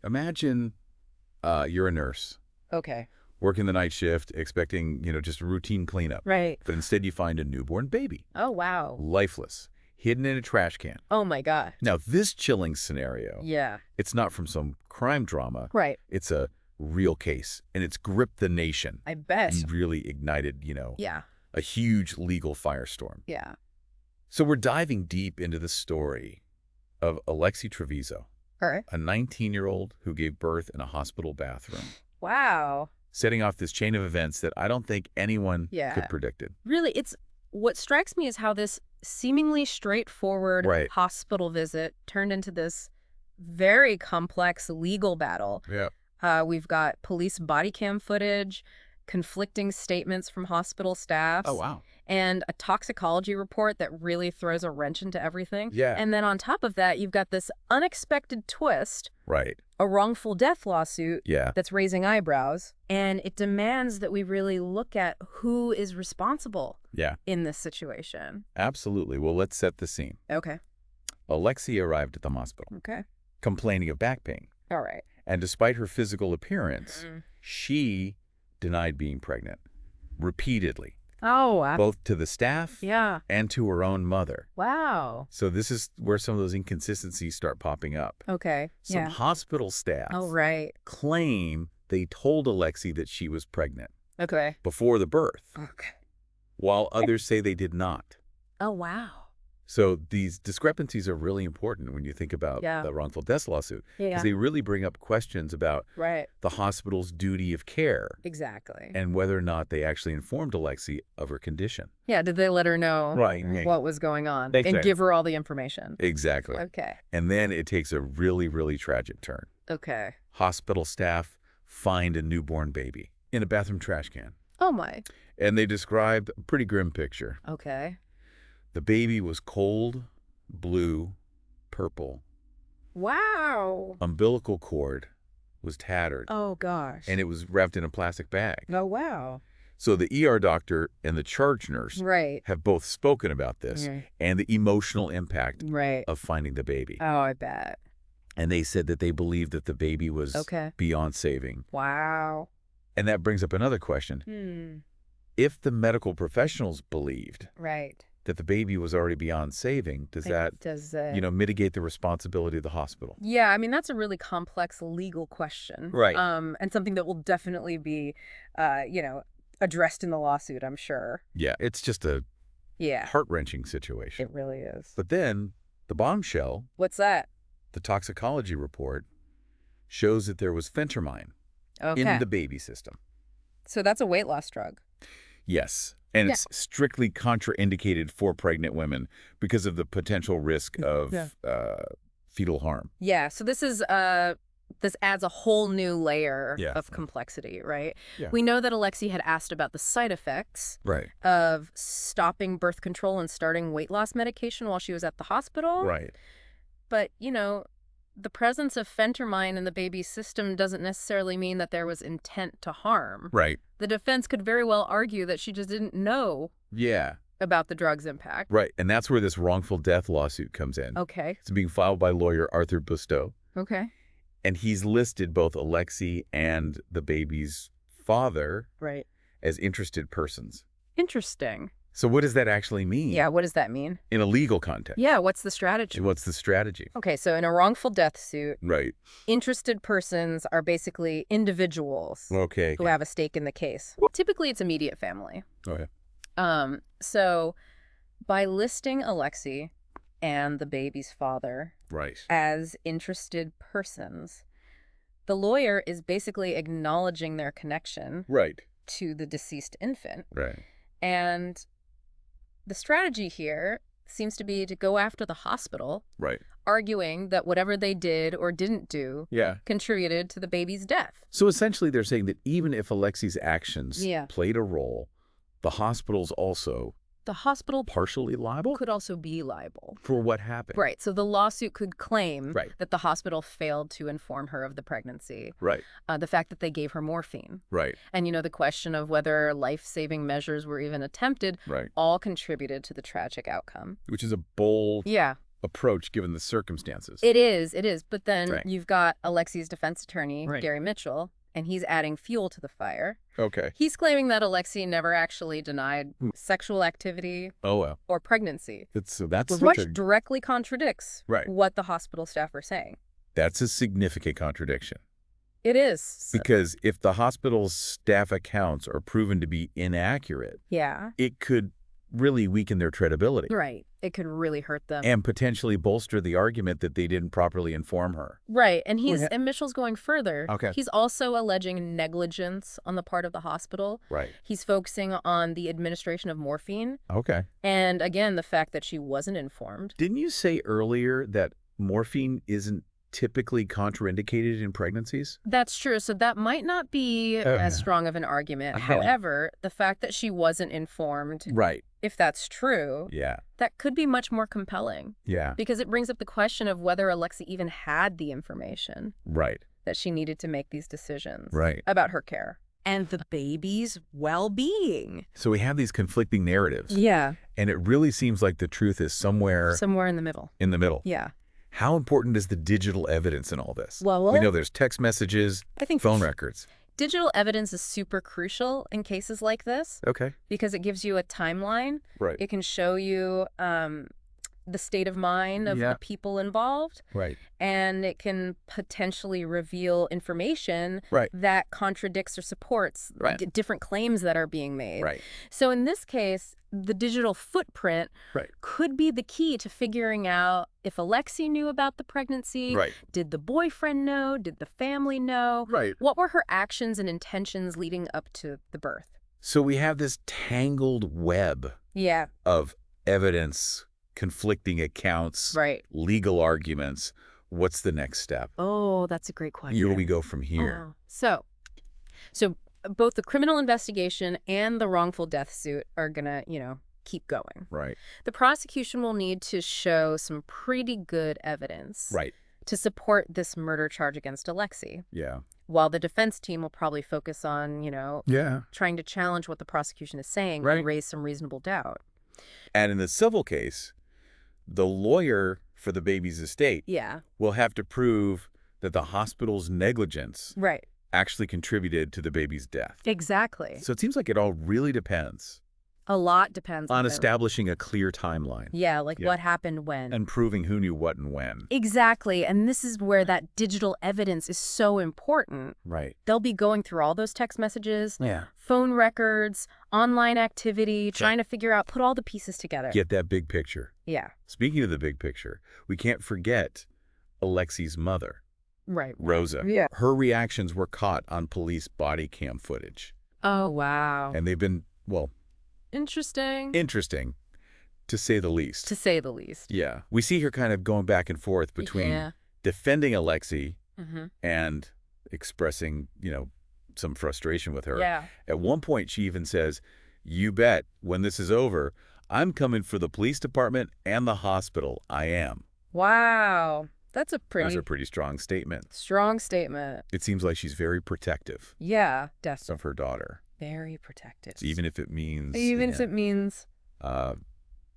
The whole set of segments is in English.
Imagine you're a nurse Okay. working the night shift, expecting, just a routine cleanup. Right. But instead you find a newborn baby, Oh, wow. lifeless, hidden in a trash can. Oh, my God. Now, this chilling scenario, Yeah. it's not from some crime drama. Right. It's a real case, and it's gripped the nation I bet. and really ignited, Yeah. a huge legal firestorm. Yeah. So we're diving deep into the story of Alexi Treviso, All right. a 19-year-old who gave birth in a hospital bathroom, Wow. setting off this chain of events that I don't think anyone Yeah. could predicted. Really, what strikes me is how this seemingly straightforward Right. hospital visit turned into this very complex legal battle. Yeah. We've got police body cam footage, conflicting statements from hospital staffs. Oh, wow. And a toxicology report that really throws a wrench into everything. Yeah. And then on top of that, you've got this unexpected twist, Right. a wrongful death lawsuit Yeah. that's raising eyebrows. And it demands that we really look at who is responsible Yeah. in this situation. Absolutely. Well, let's set the scene. Okay. Alexi arrived at the hospital, Okay. complaining of back pain. All right. And despite her physical appearance, Mm. she denied being pregnant repeatedly, Oh, both to the staff yeah. and to her own mother. Wow. So this is where some of those inconsistencies start popping up. Okay. Some Yeah. hospital staff Oh, right. claim they told Alexi that she was pregnant Okay. before the birth, Okay. while others say they did not. Oh, wow. So these discrepancies are really important when you think about Yeah. the wrongful death lawsuit, because Yeah. they really bring up questions about Right. the hospital's duty of care Exactly. and whether or not they actually informed Alexi of her condition. Yeah. Did they let her know Right. what was going on Exactly. and give her all the information? Exactly. Okay. And then it takes a really, really tragic turn. Okay. Hospital staff find a newborn baby in a bathroom trash can. Oh, my. And they described a pretty grim picture. Okay. The baby was cold, blue, purple. Wow. Umbilical cord was tattered, Oh, gosh. and it was wrapped in a plastic bag. Oh, wow. So the ER doctor and the charge nurse Right. have both spoken about this and the emotional impact Right. of finding the baby. Oh, I bet. And they said that they believed that the baby was Okay. beyond saving. Wow. And that brings up another question. If the medical professionals believed Right. that the baby was already beyond saving, does that, mitigate the responsibility of the hospital? Yeah, I mean, that's a really complex legal question. Right. And something that will definitely be, addressed in the lawsuit, I'm sure. Yeah, it's just a Yeah, heart-wrenching situation. it really is. But then the bombshell, What's that? the toxicology report, shows that there was phentermine Okay. in the baby system. So that's a weight loss drug. Yes. And Yeah. it's strictly contraindicated for pregnant women because of the potential risk of fetal harm. Yeah, so this adds a whole new layer Yeah. of complexity, right? Yeah. We know that Alexi had asked about the side effects Right. of stopping birth control and starting weight loss medication while she was at the hospital. Right. But, the presence of phentermine in the baby's system doesn't necessarily mean that there was intent to harm. Right. The defense could very well argue that she just didn't know Yeah. about the drug's impact. Right. And that's where this wrongful death lawsuit comes in. Okay. It's being filed by lawyer Arthur Busteau. Okay. And he's listed both Alexi and the baby's father Right. as interested persons. Interesting. So what does that actually mean? Yeah, what does that mean? In a legal context. Yeah, what's the strategy? What's the strategy? Okay, so in a wrongful death suit, Right. interested persons are basically individuals Okay. who have a stake in the case. Typically, it's immediate family. Okay. So by listing Alexi and the baby's father Right. as interested persons, the lawyer is basically acknowledging their connection Right. to the deceased infant. Right. And the strategy here seems to be to go after the hospital, Right. arguing that whatever they did or didn't do Yeah. contributed to the baby's death. So essentially they're saying that even if Alexi's actions Yeah. played a role, the hospital's also The hospital partially liable could also be liable. for what happened. Right, so the lawsuit could claim Right. that the hospital failed to inform her of the pregnancy, Right. the fact that they gave her morphine, Right. and, the question of whether life-saving measures were even attempted, Right. all contributed to the tragic outcome. Which is a bold Yeah, approach given the circumstances. It is. But then Right. you've got Alexi's defense attorney, Right. Gary Mitchell, and he's adding fuel to the fire. Okay. He's claiming that Alexi never actually denied sexual activity Oh, well. or pregnancy, That's which such a, directly contradicts Right. what the hospital staff are saying. that's a significant contradiction. It is. Because if the hospital's staff accounts are proven to be inaccurate, Yeah. it could really weaken their credibility Right. It could really hurt them. and potentially bolster the argument that they didn't properly inform her. Right. And yeah. and Mitchell's going further. Okay. He's also alleging negligence on the part of the hospital. Right. He's focusing on the administration of morphine. Okay. And again, the fact that she wasn't informed. Didn't you say earlier that morphine isn't typically contraindicated in pregnancies? That's true. So that might not be as strong of an argument. Okay. However, the fact that she wasn't informed, Right. if that's true, Yeah. that could be much more compelling Yeah. because it brings up the question of whether Alexi even had the information Right. that she needed to make these decisions Right. about her care. And the baby's well-being. So we have these conflicting narratives. Yeah. And it really seems like the truth is somewhere Somewhere in the middle. in the middle. Yeah. How important is the digital evidence in all this? Well, we know there's text messages, I think phone records. digital evidence is super crucial in cases like this Okay. because it gives you a timeline. Right. It can show you the state of mind of Yeah. the people involved, Right. and it can potentially reveal information Right. that contradicts or supports Right. different claims that are being made. Right. So in this case, the digital footprint Right. could be the key to figuring out if Alexi knew about the pregnancy. Right. Did the boyfriend know? Did the family know? Right. What were her actions and intentions leading up to the birth? So we have this tangled web Yeah, of evidence, conflicting accounts, right. legal arguments. What's the next step? Oh, that's a great question. Where do we go from here? Oh. So both the criminal investigation and the wrongful death suit are gonna, keep going. Right. The prosecution will need to show some pretty good evidence Right. to support this murder charge against Alexi, Yeah. while the defense team will probably focus on, Yeah. trying to challenge what the prosecution is saying Right. and raise some reasonable doubt. And in the civil case, the lawyer for the baby's estate Yeah, will have to prove that the hospital's negligence right. actually contributed to the baby's death. Exactly. So it seems like it all really depends A lot depends on it. establishing a clear timeline Yeah, like Yeah. what happened when. and proving who knew what and when. Exactly. And this is where that digital evidence is so important. Right. They'll be going through all those text messages, Yeah. phone records, online activity, trying to figure out, put all the pieces together. Get that big picture. Yeah. Speaking of the big picture, we can't forget Alexi's mother, Right. Rosa. Yeah. Her reactions were caught on police body cam footage. Oh, wow. And they've been, well, Interesting. interesting, to say the least. To say the least. Yeah. We see her kind of going back and forth between Yeah. defending Alexi Mm-hmm. and expressing, some frustration with her. Yeah. At one point, she even says, "You bet, when this is over, I'm coming for the police department and the hospital. I am." Wow. That's a That's pretty a pretty strong statement. strong statement. It seems like she's very protective Yeah, definitely. of her daughter, Very protective. even if it means Even if it means,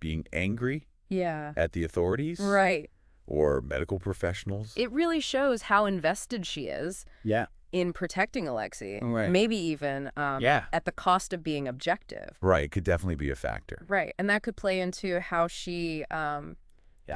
being angry yeah. at the authorities Right. or medical professionals. It really shows how invested she is Yeah. in protecting Alexi. Right. Maybe even Yeah. at the cost of being objective. Right. Could definitely be a factor. Right. And that could play into how she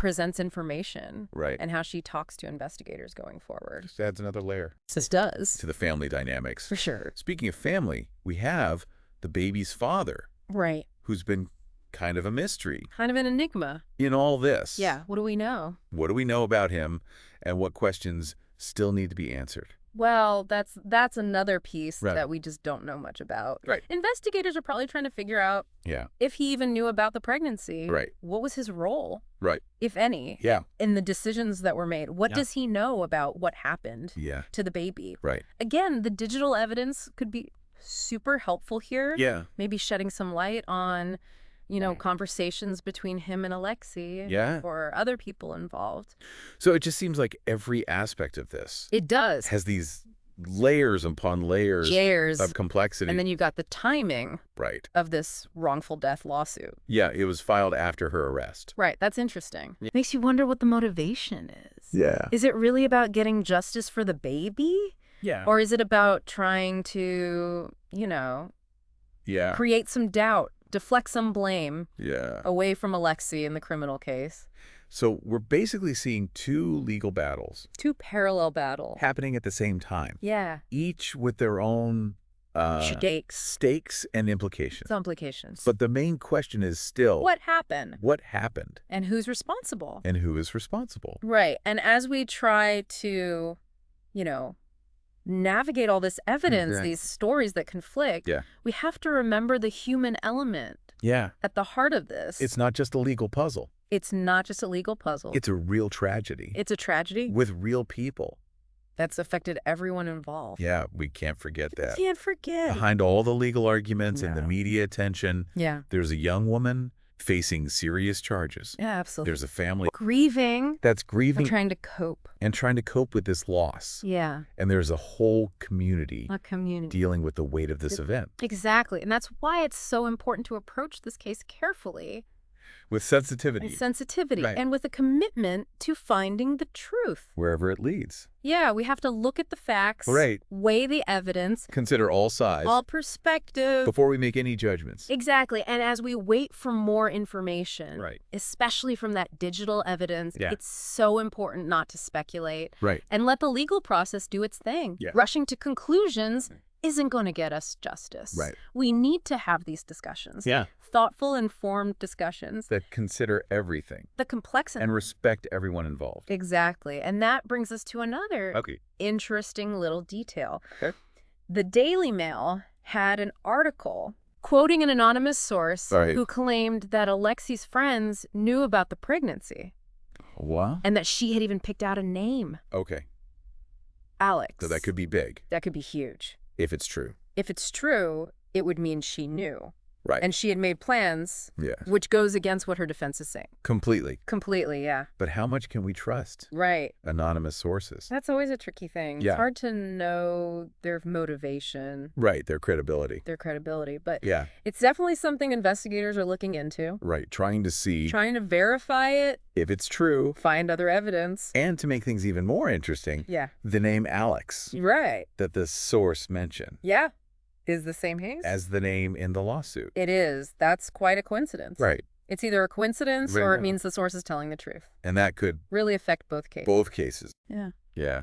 presents information Right. and how she talks to investigators going forward. Just adds another layer This does. to the family dynamics. For sure. Speaking of family, we have the baby's father, Right. who's been kind of a mystery Kind of an enigma. in all this. Yeah. What do we know? What do we know about him, and what questions still need to be answered? Well, that's another piece Right. that we just don't know much about. Right. Investigators are probably trying to figure out Yeah. if he even knew about the pregnancy. Right. What was his role, Right. if any, Yeah. in the decisions that were made? What Yeah. does he know about what happened Yeah. to the baby? Right. Again, the digital evidence could be super helpful here. Yeah. Maybe shedding some light on, conversations between him and Alexi. Yeah. Or other people involved. So it just seems like every aspect of this It does. has these layers upon layers Years. of complexity. And then you've got the timing Right. of this wrongful death lawsuit. Yeah, it was filed after her arrest. Right. That's interesting. Yeah. Makes you wonder what the motivation is. Yeah. Is it really about getting justice for the baby? Yeah. Or is it about trying to, Yeah. create some doubt, deflect some blame Yeah. away from Alexei in the criminal case? So we're basically seeing two legal battles Two parallel battles. happening at the same time, Yeah. each with their own Stakes. stakes and implications. Implications. But the main question is still, what happened? what happened And who's responsible? and who is responsible? Right. And as we try to, navigate all this evidence, Exactly. these stories that conflict, Yeah. we have to remember the human element Yeah. at the heart of this. It's not just a legal puzzle. It's not just a legal puzzle. It's a real tragedy It's a tragedy with real people. that's affected everyone involved. Yeah, we can't forget that. Can't forget. Behind all the legal arguments and the No. media attention, Yeah. there's a young woman facing serious charges. Yeah, absolutely. There's a family grieving. that's We're grieving trying to cope. and trying to cope with this loss. Yeah. And there's a whole community A community. dealing with the weight of this event Exactly. And that's why it's so important to approach this case carefully with sensitivity, and sensitivity Right. and with a commitment to finding the truth. wherever it leads. Yeah, we have to look at the facts, Right. weigh the evidence, Consider all sides all perspective. before we make any judgments. Exactly. And as we wait for more information, Right. especially from that digital evidence, Yeah. it's so important not to speculate Right. and let the legal process do its thing. Yeah. Rushing to conclusions isn't going to get us justice. Right. We need to have these discussions. Yeah. Thoughtful, informed discussions. That consider everything The complexity. and respect everyone involved. Exactly. And that brings us to another Okay. interesting little detail. Okay. The Daily Mail had an article quoting an anonymous source Right. who claimed that Alexi's friends knew about the pregnancy What? and that she had even picked out a name, Okay. Alex. So that could be big That could be huge. if it's true. If it's true, it would mean she knew. Right. And she had made plans, Yeah. which goes against what her defense is saying. Completely. Completely, yeah. But how much can we trust Right. anonymous sources? That's always a tricky thing. Yeah. It's hard to know their motivation, Right. Their credibility. their credibility, but Yeah. it's definitely something investigators are looking into, Right. Trying to see trying to verify it, if it's true. find other evidence. And to make things even more interesting, Yeah. the name Alex Right. that the source mentioned Yeah. Is the same Hayes? as the name in the lawsuit. It is. That's quite a coincidence. Right. It's either a coincidence Right. or it means the source is telling the truth. And that could Really affect both cases. both cases. Yeah. Yeah.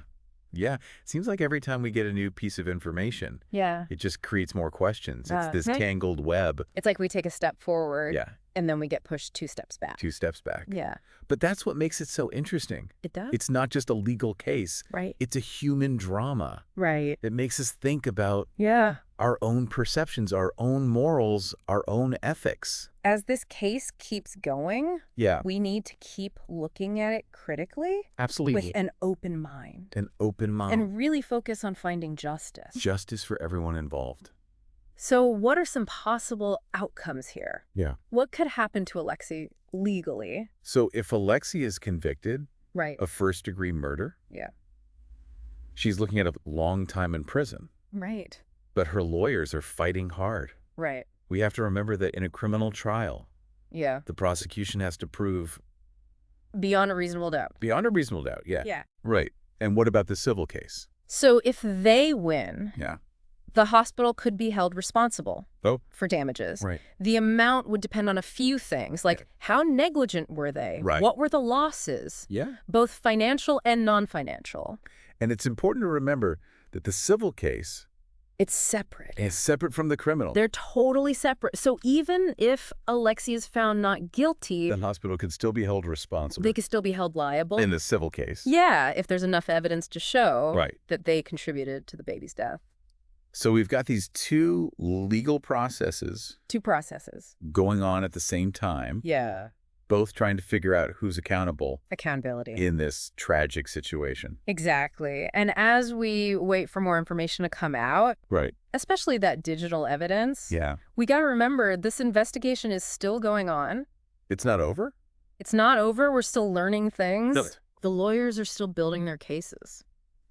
Yeah. Seems like every time we get a new piece of information, Yeah. it just creates more questions. It's this Right. tangled web. It's like we take a step forward Yeah. and then we get pushed 2 steps back. 2 steps back. Yeah. But that's what makes it so interesting. It does. It's not just a legal case. Right. It's a human drama Right. that makes us think about Yeah. our own perceptions, our own morals, our own ethics. As this case keeps going, Yeah, we need to keep looking at it critically absolutely. with an open mind An open mind. and really focus on finding justice. Justice for everyone involved. So what are some possible outcomes here? Yeah. What could happen to Alexei legally? So if Alexei is convicted Right. of first-degree murder, Yeah. she's looking at a long time in prison. Right. But her lawyers are fighting hard. Right. We have to remember that in a criminal trial, Yeah. the prosecution has to prove Beyond a reasonable doubt. beyond a reasonable doubt. Yeah. Yeah. Right. And what about the civil case? So if they win, Yeah. the hospital could be held responsible Oh. for damages. Right. The amount would depend on a few things, like how negligent were they? Right. What were the losses? Yeah. Both financial and non-financial. And it's important to remember that the civil case It's separate. is separate from the criminal. They're totally separate. So even if Alexei is found not guilty, The hospital could still be held responsible they could still be held liable. in the civil case. Yeah, if there's enough evidence to show Right. that they contributed to the baby's death. So we've got these two legal processes 2 processes. going on at the same time, Yeah. both trying to figure out who's accountable Accountability. in this tragic situation. Exactly. And as we wait for more information to come out, Right. especially that digital evidence, Yeah. we got to remember this investigation is still going on. It's not over? It's not over. We're still learning things. No. The lawyers are still building their cases.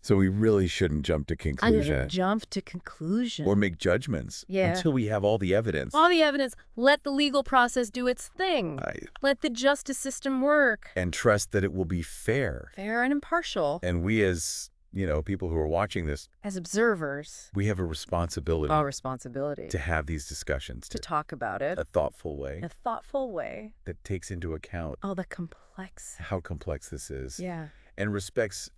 So we really shouldn't jump to conclusion Jump to conclusion. or make judgments until we have all the evidence. All the evidence. Let the legal process do its thing. Let the justice system work. And trust that it will be fair. Fair and impartial. And we as, people who are watching this, As observers. we have a responsibility. Our responsibility. To have these discussions. To talk about it. A thoughtful way. A thoughtful way. That takes into account. Oh, the complex. How complex this is. Yeah. And respects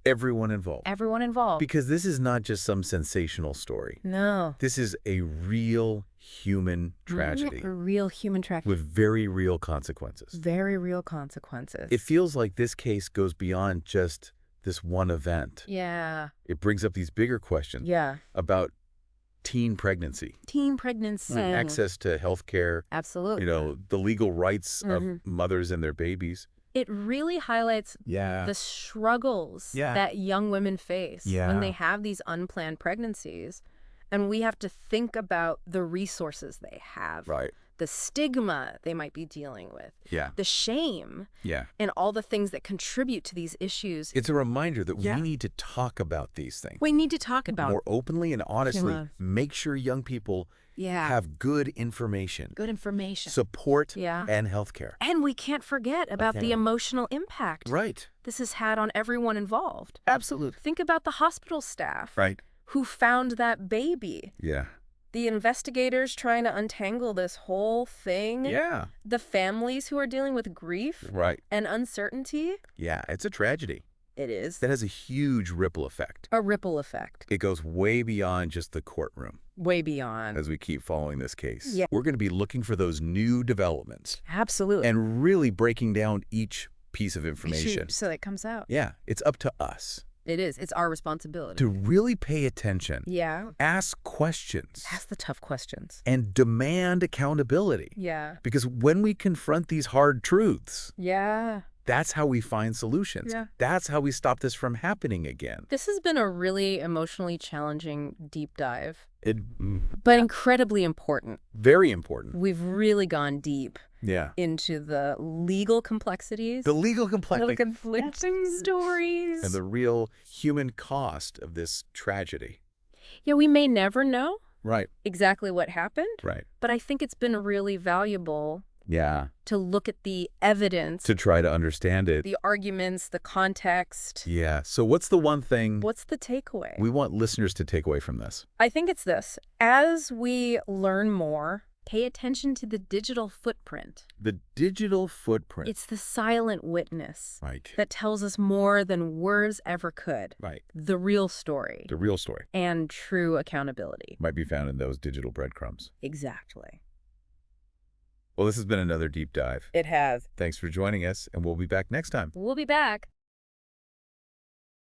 everyone involved. Everyone involved. Because this is not just some sensational story. No. This is a real human tragedy. A real human tragedy. With very real consequences. Very real consequences. It feels like this case goes beyond just this one event. Yeah. It brings up these bigger questions. Yeah. About teen pregnancy. Teen pregnancy. Access to health care. Absolutely. The legal rights of mothers and their babies. It really highlights the struggles that young women face when they have these unplanned pregnancies. And we have to think about the resources they have. Right. The stigma they might be dealing with. Yeah. The shame. Yeah. And all the things that contribute to these issues. It's a reminder that we need to talk about these things. We need to talk about more openly and honestly. Make sure young people have good information. Good information. Support and health care. And we can't forget about the emotional impact this has had on everyone involved. Absolutely. Think about the hospital staff who found that baby. Yeah. The investigators trying to untangle this whole thing. Yeah. The families who are dealing with grief and uncertainty. Yeah, it's a tragedy. It is. That has a huge ripple effect. A ripple effect. It goes way beyond just the courtroom. Way beyond. As we keep following this case. Yeah. We're going to be looking for those new developments. Absolutely. And really breaking down each piece of information. So it comes out. Yeah, it's up to us. It is. It's our responsibility. To really pay attention. Yeah. Ask questions. Ask the tough questions. And demand accountability. Yeah. Because when we confront these hard truths. Yeah. That's how we find solutions. Yeah. That's how we stop this from happening again. This has been a really emotionally challenging deep dive. But incredibly important. Very important. We've really gone deep. Yeah. Into the legal complexities. The legal complexity. The conflicting stories. And the real human cost of this tragedy. Yeah, we may never know exactly what happened. But I think it's been really valuable to look at the evidence. To try to understand it. The arguments, the context. Yeah. So what's the one thing What's the takeaway? we want listeners to take away from this? I think it's this. As we learn more, pay attention to the digital footprint. The digital footprint. It's the silent witness. Right. That tells us more than words ever could. Right. The real story. The real story. And true accountability. Might be found in those digital breadcrumbs. Exactly. Well, this has been another deep dive. It has. Thanks for joining us, and we'll be back next time. We'll be back.